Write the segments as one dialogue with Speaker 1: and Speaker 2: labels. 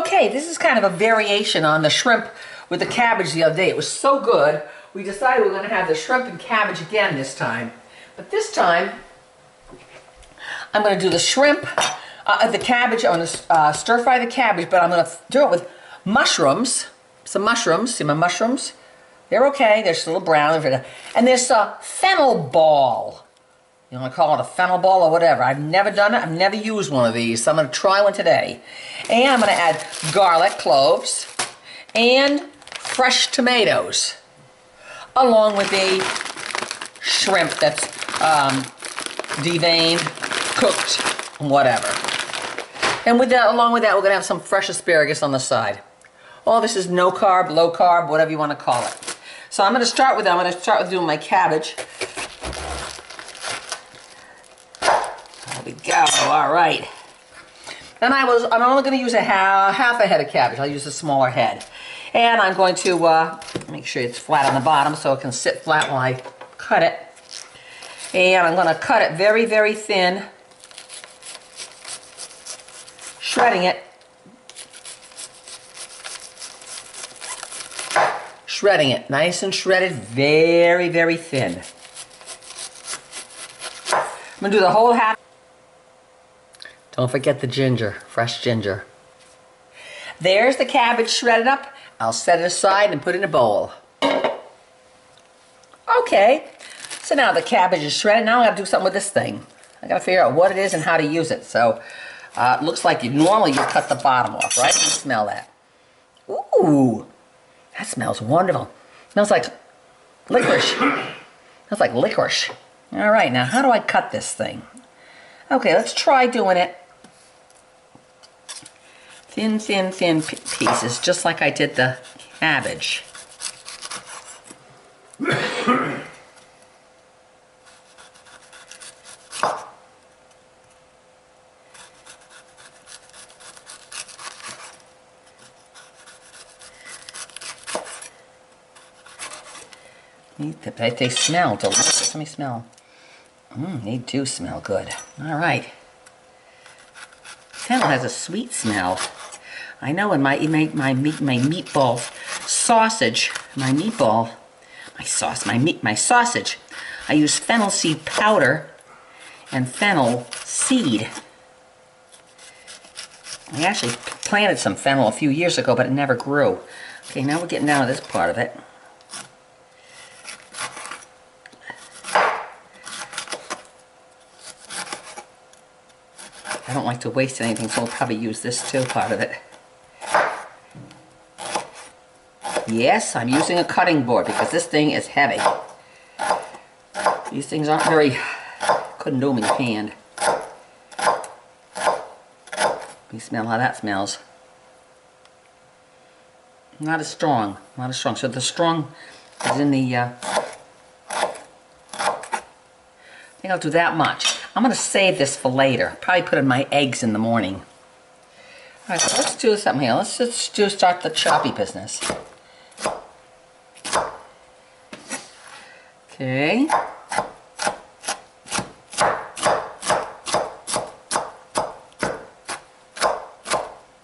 Speaker 1: Okay, this is kind of a variation on the shrimp with the cabbage the other day. It was so good, we decided we were going to have the shrimp and cabbage again this time. But this time, I'm going to do the shrimp, the cabbage. I'm going to stir fry the cabbage, but I'm going to do it with mushrooms. Some mushrooms. See my mushrooms? They're okay. They're just a little brown. And there's a fennel ball. You want to call it a fennel ball or whatever. I've never done it. I've never used one of these, so I'm going to try one today. And I'm going to add garlic, cloves, and fresh tomatoes, along with the shrimp that's deveined, cooked, whatever. And with that, along with that, we're going to have some fresh asparagus on the side. All this is no carb, low carb, whatever you want to call it. So I'm going to start with doing my cabbage. There we go. All right. Then I'm only going to use half a head of cabbage. I'll use a smaller head. And I'm going to make sure it's flat on the bottom so it can sit flat while I cut it. And I'm going to cut it very, very thin, shredding it. Shredding it, nice and shredded, very, very thin. I'm going to do the whole half. Don't forget the ginger, fresh ginger. There's the cabbage shredded up. I'll set it aside and put it in a bowl. Okay, so now the cabbage is shredded. Now I got to do something with this thing. I got to figure out what it is and how to use it. So it looks like normally you cut the bottom off, right? You smell that. Ooh, that smells wonderful. Smells like licorice. Smells like licorice. All right, now how do I cut this thing? Okay, let's try doing it. Thin, thin, thin pieces, just like I did the cabbage. They smell delicious. Let me smell. They do smell good. All right. Fennel has a sweet smell. I know in my meatball sausage, my sausage, I use fennel seed powder and fennel seed. I actually planted some fennel a few years ago, but it never grew. Okay, now we're getting down to this part of it. I don't like to waste anything, so I'll probably use this too, part of it. Yes, I'm using a cutting board because this thing is heavy. These things aren't very, couldn't do them in your hand. You smell how that smells. Not as strong, not as strong. So the strong is in the, I think I'll do that much. I'm going to save this for later. Probably put in my eggs in the morning. All right, so let's do something here. Let's just start the choppy business. Okay.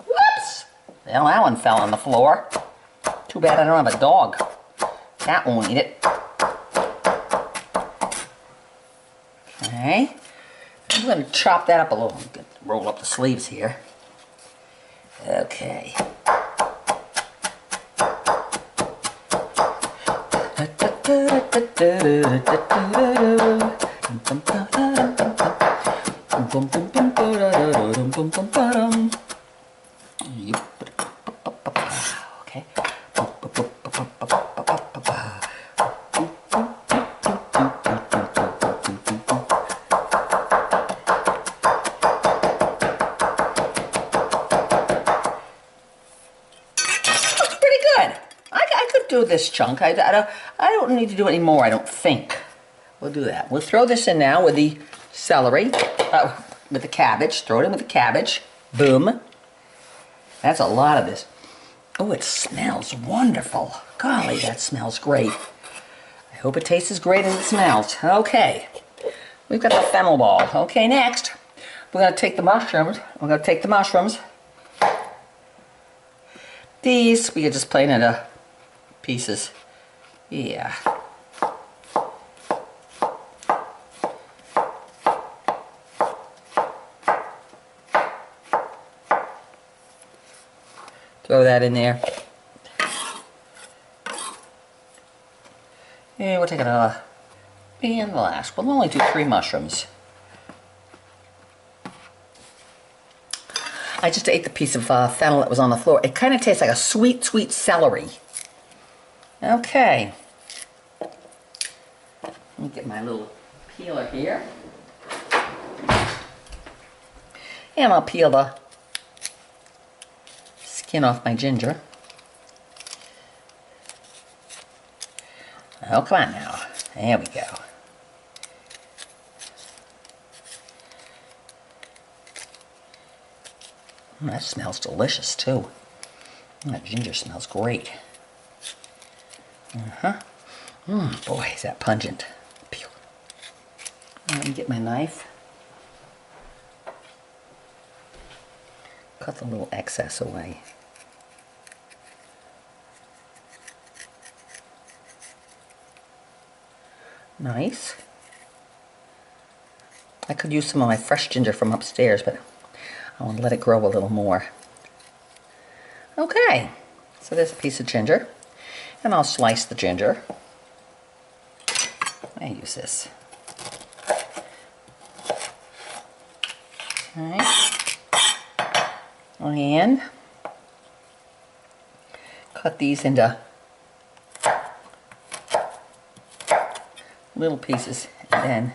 Speaker 1: Whoops! Well, that one fell on the floor. Too bad I don't have a dog. Cat won't eat it. Okay. I'm going to chop that up a little. Roll up the sleeves here. Okay. Okay. Do this chunk. I don't need to do any more, I don't think. We'll do that. We'll throw this in now with the celery, with the cabbage. Throw it in with the cabbage. Boom. That's a lot of this. Oh, it smells wonderful. Golly, that smells great. I hope it tastes as great as it smells. Okay. We've got the fennel ball. Okay, next, we're going to take the mushrooms. We're going to take the mushrooms. these, we could just plain into pieces. Yeah. Throw that in there. Yeah, we'll take another. And the last. We'll only do 3 mushrooms. I just ate the piece of fennel that was on the floor. It kind of tastes like a sweet, sweet celery. Okay. Let me get my little peeler here. And I'll peel the skin off my ginger. Oh, come on now. There we go. That smells delicious too. That ginger smells great. Boy, is that pungent. Pew. Let me get my knife. Cut the little excess away. Nice. I could use some of my fresh ginger from upstairs, but I want to let it grow a little more. Okay, so there's a piece of ginger, and I'll slice the ginger. I use this. Okay. And cut these into little pieces, and then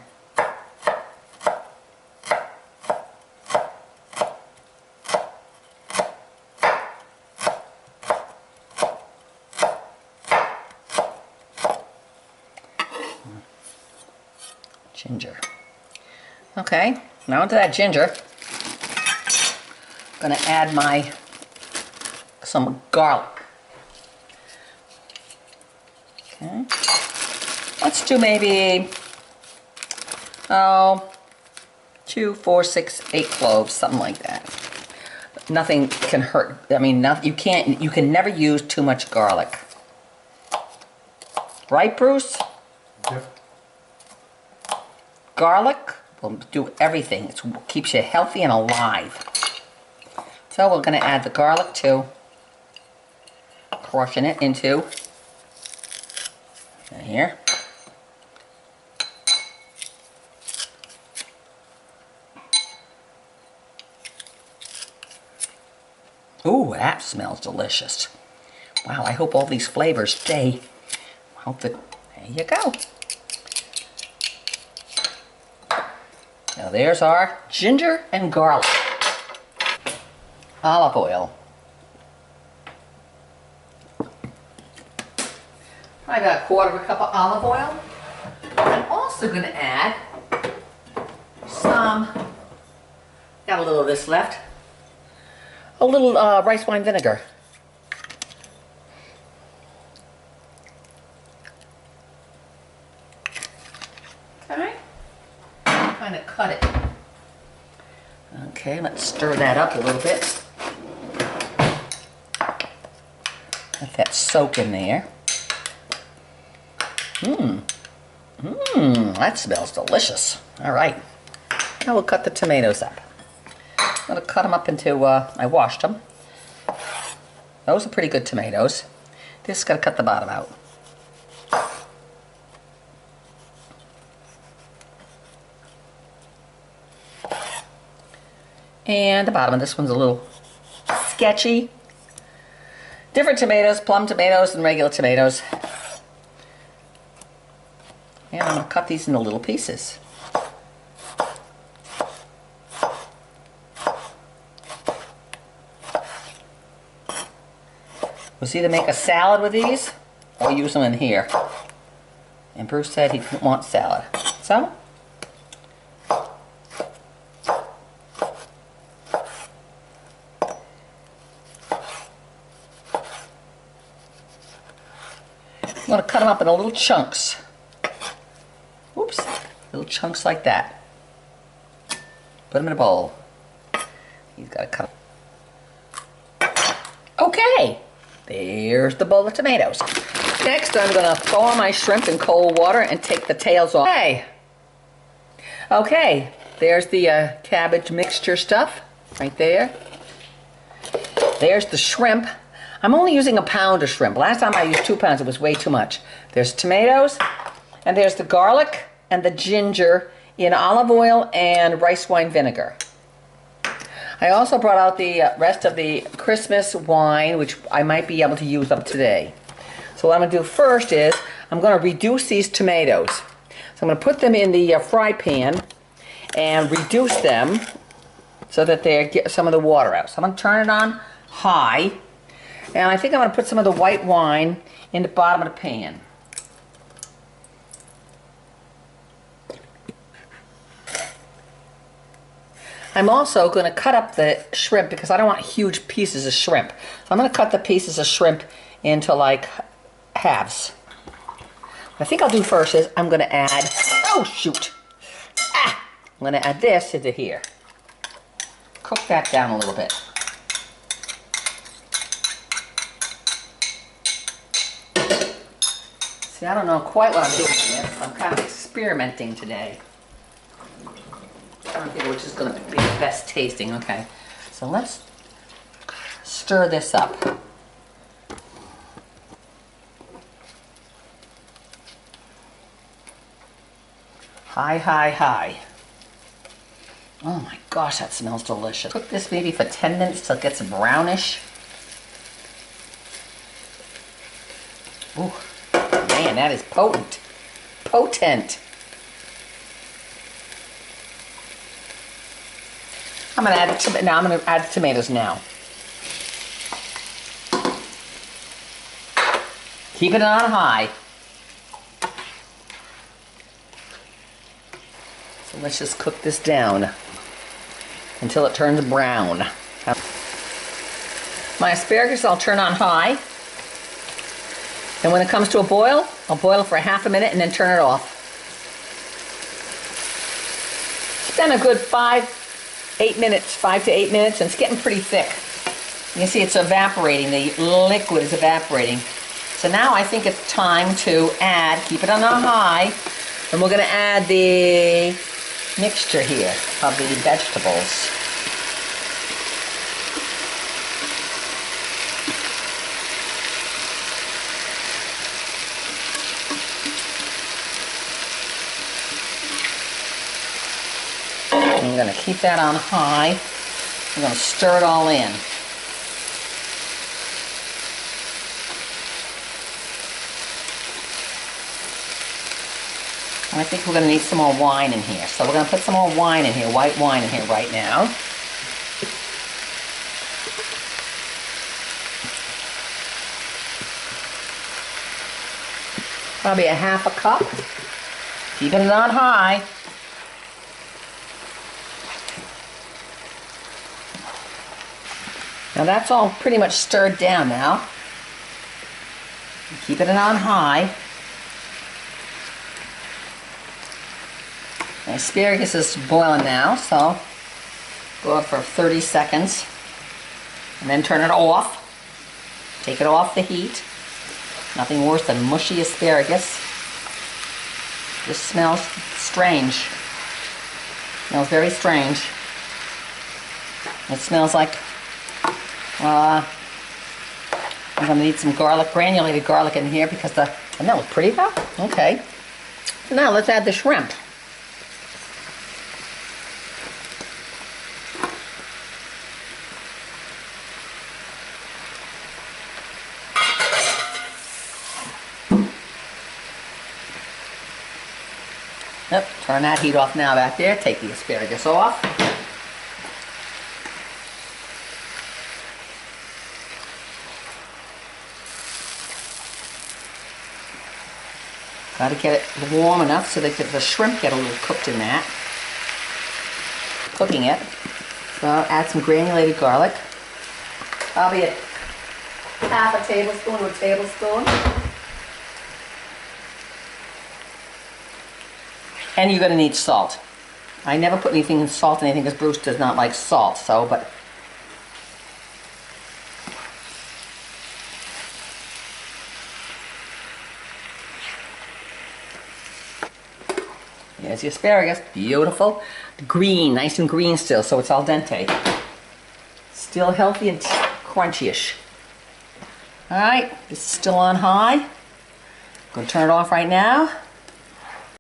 Speaker 1: ginger. Okay, now into that ginger, I'm going to add some garlic. Okay. Let's do maybe, 2, 4, 6, 8 cloves, something like that. Nothing can hurt. I mean, you can never use too much garlic. Right, Bruce?
Speaker 2: Yep.
Speaker 1: Garlic will do everything. It keeps you healthy and alive. So we're going to add the garlic too. Crushing it into here. Ooh, that smells delicious. Wow, I hope all these flavors stay. There you go. Now there's our ginger and garlic. Olive oil. I got a 1/4 cup of olive oil. I'm also going to add got a little of this left, a little rice wine vinegar. Okay, kind of cut it. Okay, let's stir that up a little bit. Let that soak in there. That smells delicious. All right, now we'll cut the tomatoes up. I'm going to cut them up into, I washed them. Those are pretty good tomatoes. Just got to cut the bottom out. And the bottom of this one's a little sketchy. Different tomatoes, plum tomatoes and regular tomatoes. And I'm going to cut these into little pieces. We'll either make a salad with these or use them in here. And Bruce said he didn't want salad. So, I'm going to cut them up into little chunks. Oops, little chunks like that. Put them in a bowl. You've got to cut them. Okay, There's the bowl of tomatoes. Next, I'm going to thaw my shrimp in cold water and take the tails off. Okay, there's the cabbage mixture stuff right there. There's the shrimp. I'm only using a pound of shrimp. Last time I used 2 pounds, it was way too much. There's tomatoes, and there's the garlic and the ginger in olive oil and rice wine vinegar. I also brought out the rest of the Christmas wine, which I might be able to use up today. So what I'm going to do first is I'm going to reduce these tomatoes. So I'm going to put them in the fry pan and reduce them so that they get some of the water out. So I'm going to turn it on high, and I think I'm going to put some of the white wine in the bottom of the pan. I'm also going to cut up the shrimp because I don't want huge pieces of shrimp. So I'm going to cut the pieces of shrimp into like halves. What I think I'll do first is I'm going to add, oh shoot, I'm going to add this into here. Cook that down a little bit. See, I don't know quite what I'm doing with this. I'm kind of experimenting today. I don't think which is going to be the best tasting. Okay, so let's stir this up. High, high, high. Oh my gosh, that smells delicious. Cook this maybe for 10 minutes till it gets brownish. Ooh, man, that is potent. Potent. I'm going to add the tomatoes now. Keep it on high. So let's just cook this down until it turns brown. My asparagus I'll turn on high. And when it comes to a boil, I'll boil it for half a minute and then turn it off. It's been a good 5 to 8 minutes, and it's getting pretty thick. You can see it's evaporating, the liquid is evaporating. So now I think it's time to add, keep it on a high, and we're going to add the mixture here of the vegetables. I'm going to keep that on high. I'm going to stir it all in. And I think we're going to need some more wine in here. So we're going to put some more wine in here, white wine in here right now. Probably a half a cup. Keeping it on high. Now that's all pretty much stirred down now. Keeping it on high. The asparagus is boiling now, so go up for 30 seconds and then turn it off. Take it off the heat. Nothing worse than mushy asparagus. This smells strange. Smells very strange. It smells like I'm going to need some garlic, granulated garlic in here because that was pretty though. Okay. So now let's add the shrimp. Yep, turn that heat off now back there. Take the asparagus off. Got to get it warm enough so that the shrimp get a little cooked in that. Cooking it. So I'll add some granulated garlic. Probably a half a tablespoon to a tablespoon. And you're going to need salt. I never put anything in salt in anything because Bruce does not like salt, so, but There's the asparagus, beautiful. Green, nice and green still, so it's al dente. Still healthy and crunchy-ish. All right, this is still on high. I'm gonna turn it off right now.